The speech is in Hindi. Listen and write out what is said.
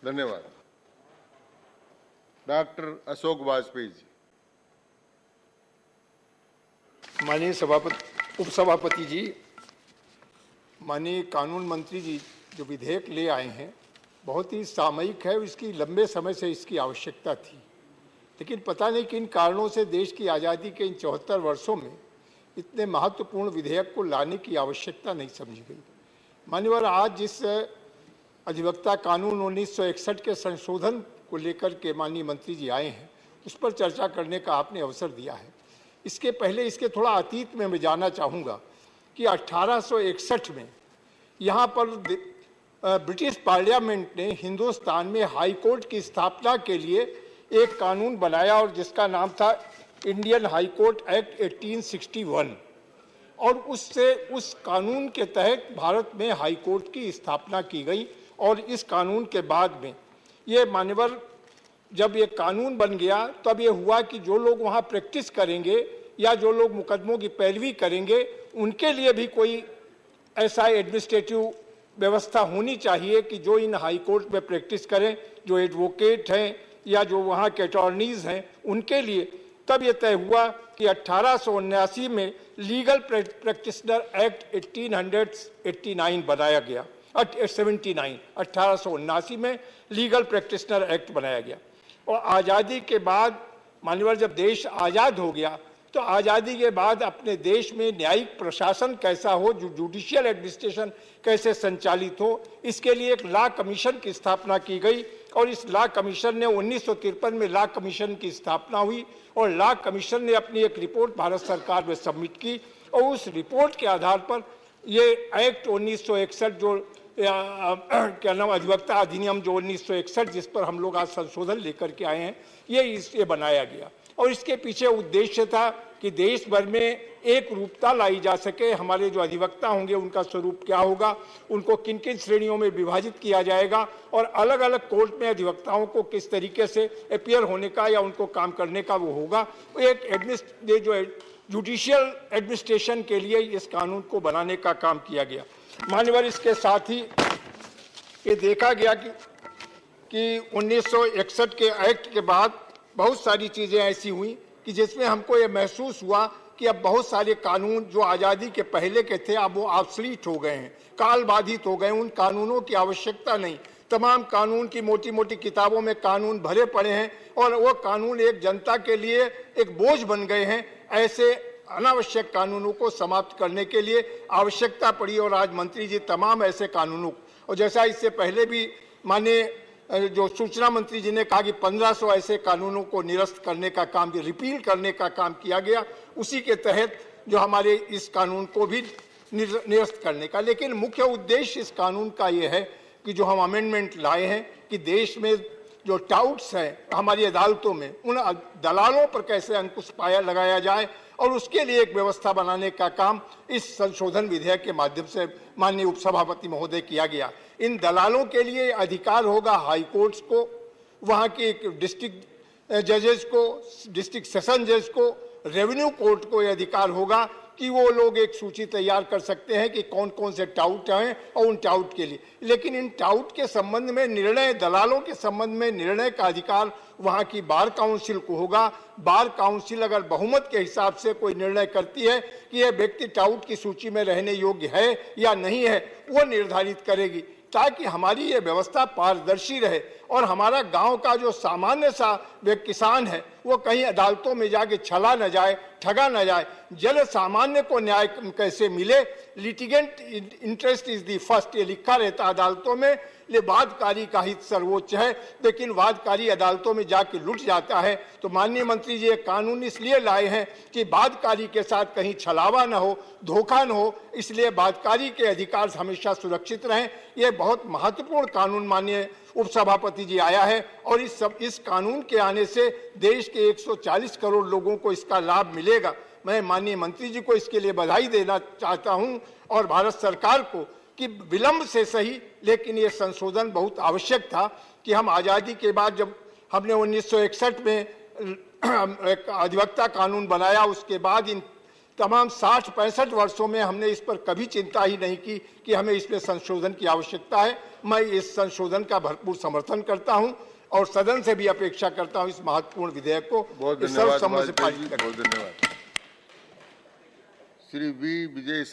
धन्यवाद। डॉक्टर अशोक वाजपेयी जी। माननीय उपसभापति जी, माननीय कानून मंत्री जी, जो विधेयक ले आए हैं बहुत ही सामयिक है। इसकी लंबे समय से इसकी आवश्यकता थी, लेकिन पता नहीं किन कारणों से देश की आज़ादी के इन 74 वर्षों में इतने महत्वपूर्ण विधेयक को लाने की आवश्यकता नहीं समझी गई। मान्यवर, आज जिस अधिवक्ता कानून 1961 के संशोधन को लेकर के माननीय मंत्री जी आए हैं, उस पर चर्चा करने का आपने अवसर दिया है। इसके पहले इसके थोड़ा अतीत में मैं जानना चाहूँगा कि 1861 में यहाँ पर ब्रिटिश पार्लियामेंट ने हिंदुस्तान में हाई कोर्ट की स्थापना के लिए एक कानून बनाया और जिसका नाम था इंडियन हाई कोर्ट एक्ट 1861, और उस कानून के तहत भारत में हाई कोर्ट की स्थापना की गई। और इस कानून के बाद में ये मान्यवर, जब ये कानून बन गया तब ये हुआ कि जो लोग वहाँ प्रैक्टिस करेंगे या जो लोग मुकदमों की पैरवी करेंगे, उनके लिए भी कोई ऐसा एडमिनिस्ट्रेटिव व्यवस्था होनी चाहिए कि जो इन हाई कोर्ट में प्रैक्टिस करें, जो एडवोकेट हैं या जो वहाँ के अटॉर्नीज हैं, उनके लिए। तब ये तय हुआ कि 1879 में लीगल प्रैक्टिशनर एक्ट 1889 बनाया गया। 1879 में लीगल प्रैक्टिशनर एक्ट बनाया गया। और आज़ादी के बाद मान्यवर, जब देश आज़ाद हो गया तो आज़ादी के बाद अपने देश में न्यायिक प्रशासन कैसा हो, जुडिशियल एडमिनिस्ट्रेशन कैसे संचालित हो, इसके लिए एक लॉ कमीशन की स्थापना की गई। और इस लॉ कमीशन ने 1953 में लॉ कमीशन की स्थापना हुई और लॉ कमीशन ने अपनी एक रिपोर्ट भारत सरकार में सबमिट की। और उस रिपोर्ट के आधार पर ये एक्ट 1961 जो क्या नाम अधिवक्ता अधिनियम जो 1961 जिस पर हम लोग आज संशोधन लेकर के आए हैं, ये बनाया गया। और इसके पीछे उद्देश्य था कि देश भर में एक रूपता लाई जा सके। हमारे जो अधिवक्ता होंगे उनका स्वरूप क्या होगा, उनको किन किन श्रेणियों में विभाजित किया जाएगा और अलग अलग कोर्ट में अधिवक्ताओं को किस तरीके से अपीयर होने का या उनको काम करने का वो होगा। एक जो जुडिशियल एडमिनिस्ट्रेशन के लिए इस कानून को बनाने का काम किया गया। मान्यवर, इसके साथ ही ये देखा गया कि 1961 के एक्ट के बाद बहुत सारी चीज़ें ऐसी हुई कि जिसमें हमको ये महसूस हुआ कि अब बहुत सारे कानून जो आज़ादी के पहले के थे अब वो ऑब्सोलीट हो गए हैं, काल बाधित हो गए। उन कानूनों की आवश्यकता नहीं। तमाम कानून की मोटी मोटी किताबों में कानून भरे पड़े हैं और वो कानून एक जनता के लिए एक बोझ बन गए हैं। ऐसे अनावश्यक कानूनों को समाप्त करने के लिए आवश्यकता पड़ी और आज मंत्री जी तमाम ऐसे कानूनों, और जैसा इससे पहले भी माननीय जो सूचना मंत्री जी ने कहा कि 1500 ऐसे कानूनों को निरस्त करने का काम, रिपील करने का काम किया गया, उसी के तहत जो हमारे इस कानून को भी निरस्त करने का। लेकिन मुख्य उद्देश्य इस कानून का ये है कि जो हम अमेंडमेंट लाए हैं कि देश में जो टाउट्स हैं हमारी अदालतों में, उन दलालों पर कैसे अंकुश लगाया जाए और उसके लिए एक व्यवस्था बनाने का काम इस संशोधन विधेयक के माध्यम से माननीय उपसभापति महोदय किया गया। इन दलालों के लिए अधिकार होगा हाई कोर्ट्स को, वहाँ के डिस्ट्रिक्ट जजेस को, डिस्ट्रिक्ट सेशन जज को, रेवेन्यू कोर्ट को ये अधिकार होगा कि वो लोग एक सूची तैयार कर सकते हैं कि कौन कौन से टाउट हैं और उन टाउट के लिए। लेकिन इन टाउट के संबंध में निर्णय, दलालों के संबंध में निर्णय का अधिकार वहाँ की बार काउंसिल को होगा। बार काउंसिल अगर बहुमत के हिसाब से कोई निर्णय करती है कि यह व्यक्ति टाउट की सूची में रहने योग्य है या नहीं है, वो निर्धारित करेगी, ताकि हमारी ये व्यवस्था पारदर्शी रहे और हमारा गांव का जो सामान्य सा किसान है वो कहीं अदालतों में जाके छला न जाए, ठगा न जाए। जन सामान्य को न्याय कैसे मिले, litigant interest is the first, ये लिखा रहता अदालतों में। ये वादकारी का हित सर्वोच्च है, लेकिन वादकारी अदालतों में जाके लुट जाता है। तो माननीय मंत्री जी ये कानून इसलिए लाए हैं कि वादकारी के साथ कहीं छलावा न हो, धोखा न हो, इसलिए वादकारी के अधिकार हमेशा सुरक्षित रहें। ये बहुत महत्वपूर्ण कानून माननीय उपसभापति जी आया है और इस कानून के आने से देश के 140 करोड़ लोगों को इसका लाभ मिलेगा। मैं माननीय मंत्री जी को इसके लिए बधाई देना चाहता हूं और भारत सरकार को कि विलंब से सही, लेकिन ये संशोधन बहुत आवश्यक था कि हम आज़ादी के बाद जब हमने 1961 में एक अधिवक्ता कानून बनाया, उसके बाद इन तमाम 60-65 वर्षों में हमने इस पर कभी चिंता ही नहीं की कि हमें इसमें संशोधन की आवश्यकता है। मैं इस संशोधन का भरपूर समर्थन करता हूं और सदन से भी अपेक्षा करता हूं इस महत्वपूर्ण विधेयक को बहुत धन्यवाद सर्वसम्मति से वाजपेयी जी, पारित करें। बहुत धन्यवाद। श्री वी विजय